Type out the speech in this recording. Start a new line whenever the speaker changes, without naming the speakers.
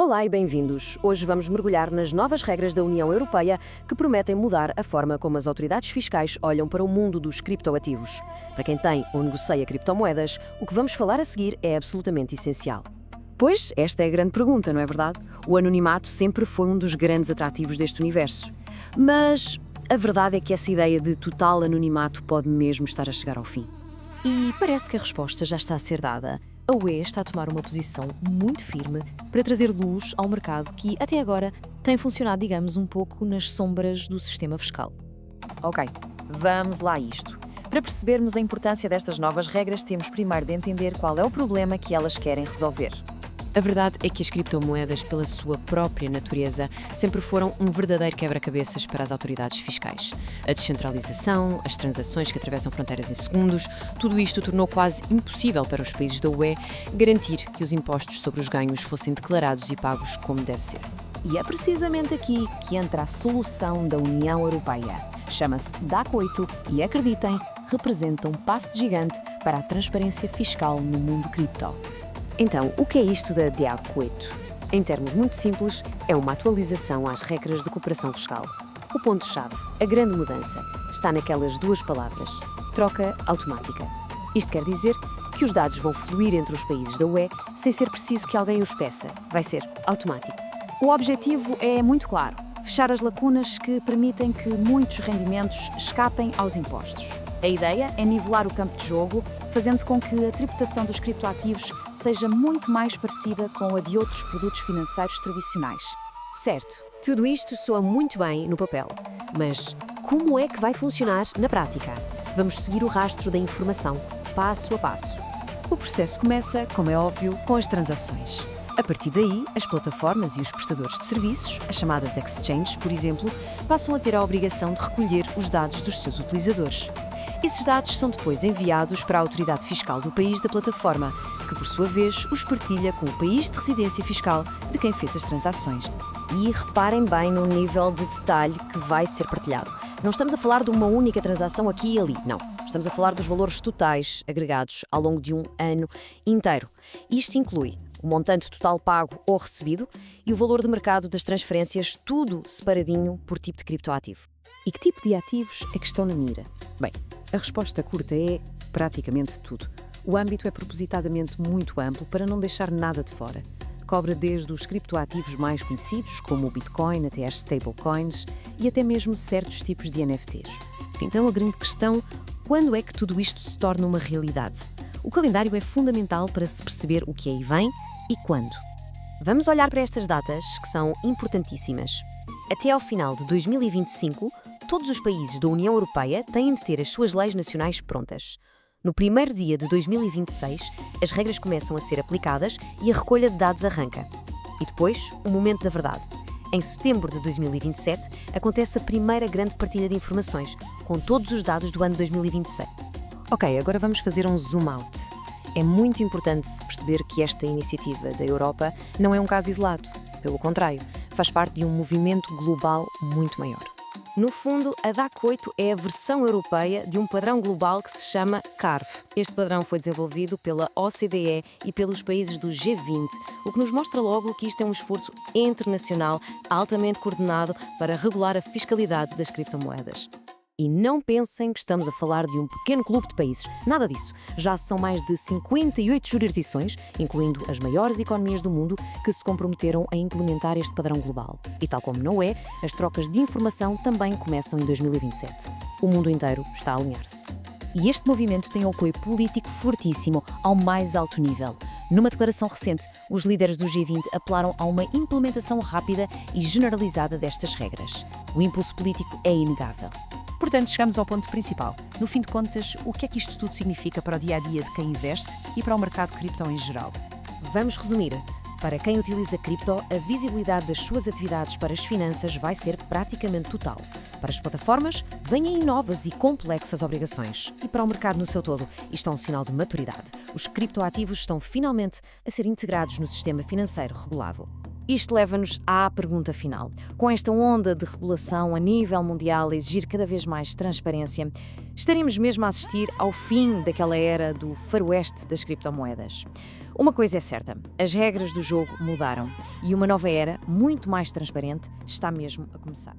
Olá e bem-vindos! Hoje vamos mergulhar nas novas regras da União Europeia que prometem mudar a forma como as autoridades fiscais olham para o mundo dos criptoativos. Para quem tem ou negocia criptomoedas, o que vamos falar a seguir é absolutamente essencial. Pois, esta é a grande pergunta, não é verdade? O anonimato sempre foi um dos grandes atrativos deste universo. Mas a verdade é que essa ideia de total anonimato pode mesmo estar a chegar ao fim. E parece que a resposta já está a ser dada. A UE está a tomar uma posição muito firme para trazer luz ao mercado que, até agora, tem funcionado, digamos, um pouco nas sombras do sistema fiscal. Ok, vamos lá a isto. Para percebermos a importância destas novas regras, temos primeiro de entender qual é o problema que elas querem resolver. A verdade é que as criptomoedas, pela sua própria natureza, sempre foram um verdadeiro quebra-cabeças para as autoridades fiscais. A descentralização, as transações que atravessam fronteiras em segundos, tudo isto tornou quase impossível para os países da UE garantir que os impostos sobre os ganhos fossem declarados e pagos como deve ser. E é precisamente aqui que entra a solução da União Europeia. Chama-se DAC8 e, acreditem, representa um passo de gigante para a transparência fiscal no mundo cripto. Então, o que é isto da DAC8? Em termos muito simples, é uma atualização às regras de cooperação fiscal. O ponto-chave, a grande mudança, está naquelas duas palavras: troca automática. Isto quer dizer que os dados vão fluir entre os países da UE sem ser preciso que alguém os peça. Vai ser automático.
O objetivo é muito claro: fechar as lacunas que permitem que muitos rendimentos escapem aos impostos. A ideia é nivelar o campo de jogo, fazendo com que a tributação dos criptoativos seja muito mais parecida com a de outros produtos financeiros tradicionais.
Certo, tudo isto soa muito bem no papel, mas como é que vai funcionar na prática? Vamos seguir o rastro da informação, passo a passo.
O processo começa, como é óbvio, com as transações.
A partir daí, as plataformas e os prestadores de serviços, as chamadas exchanges, por exemplo, passam a ter a obrigação de recolher os dados dos seus utilizadores. Esses dados são depois enviados para a autoridade fiscal do país da plataforma, que por sua vez os partilha com o país de residência fiscal de quem fez as transações. E reparem bem no nível de detalhe que vai ser partilhado. Não estamos a falar de uma única transação aqui e ali, não. Estamos a falar dos valores totais agregados ao longo de um ano inteiro. Isto inclui o montante total pago ou recebido e o valor de mercado das transferências, tudo separadinho por tipo de criptoativo. E que tipo de ativos é que estão na mira? Bem, a resposta curta é praticamente tudo. O âmbito é propositadamente muito amplo para não deixar nada de fora. Cobre desde os criptoativos mais conhecidos, como o Bitcoin, até as stablecoins e até mesmo certos tipos de NFTs. Então a grande questão, quando é que tudo isto se torna uma realidade? O calendário é fundamental para se perceber o que aí vem e quando. Vamos olhar para estas datas, que são importantíssimas. Até ao final de 2025, todos os países da União Europeia têm de ter as suas leis nacionais prontas. No primeiro dia de 2026, as regras começam a ser aplicadas e a recolha de dados arranca. E depois, o momento da verdade. Em setembro de 2027, acontece a primeira grande partilha de informações, com todos os dados do ano 2026. Ok, agora vamos fazer um zoom out. É muito importante perceber que esta iniciativa da Europa não é um caso isolado. Pelo contrário, faz parte de um movimento global muito maior. No fundo, a DAC8 é a versão europeia de um padrão global que se chama CARF. Este padrão foi desenvolvido pela OCDE e pelos países do G20, o que nos mostra logo que isto é um esforço internacional altamente coordenado para regular a fiscalidade das criptomoedas. E não pensem que estamos a falar de um pequeno clube de países. Nada disso. Já são mais de 58 jurisdições, incluindo as maiores economias do mundo, que se comprometeram a implementar este padrão global. E tal como não é, as trocas de informação também começam em 2027. O mundo inteiro está a alinhar-se. E este movimento tem apoio político fortíssimo, ao mais alto nível. Numa declaração recente, os líderes do G20 apelaram a uma implementação rápida e generalizada destas regras. O impulso político é inegável.
Portanto, chegamos ao ponto principal. No fim de contas, o que é que isto tudo significa para o dia-a-dia de quem investe e para o mercado cripto em geral?
Vamos resumir. Para quem utiliza cripto, a visibilidade das suas atividades para as finanças vai ser praticamente total. Para as plataformas, vêm aí novas e complexas obrigações. E para o mercado no seu todo, isto é um sinal de maturidade. Os criptoativos estão finalmente a ser integrados no sistema financeiro regulado. Isto leva-nos à pergunta final. Com esta onda de regulação a nível mundial a exigir cada vez mais transparência, Estaríamos mesmo a assistir ao fim daquela era do faroeste das criptomoedas. Uma coisa é certa, as regras do jogo mudaram e uma nova era, muito mais transparente, está mesmo a começar.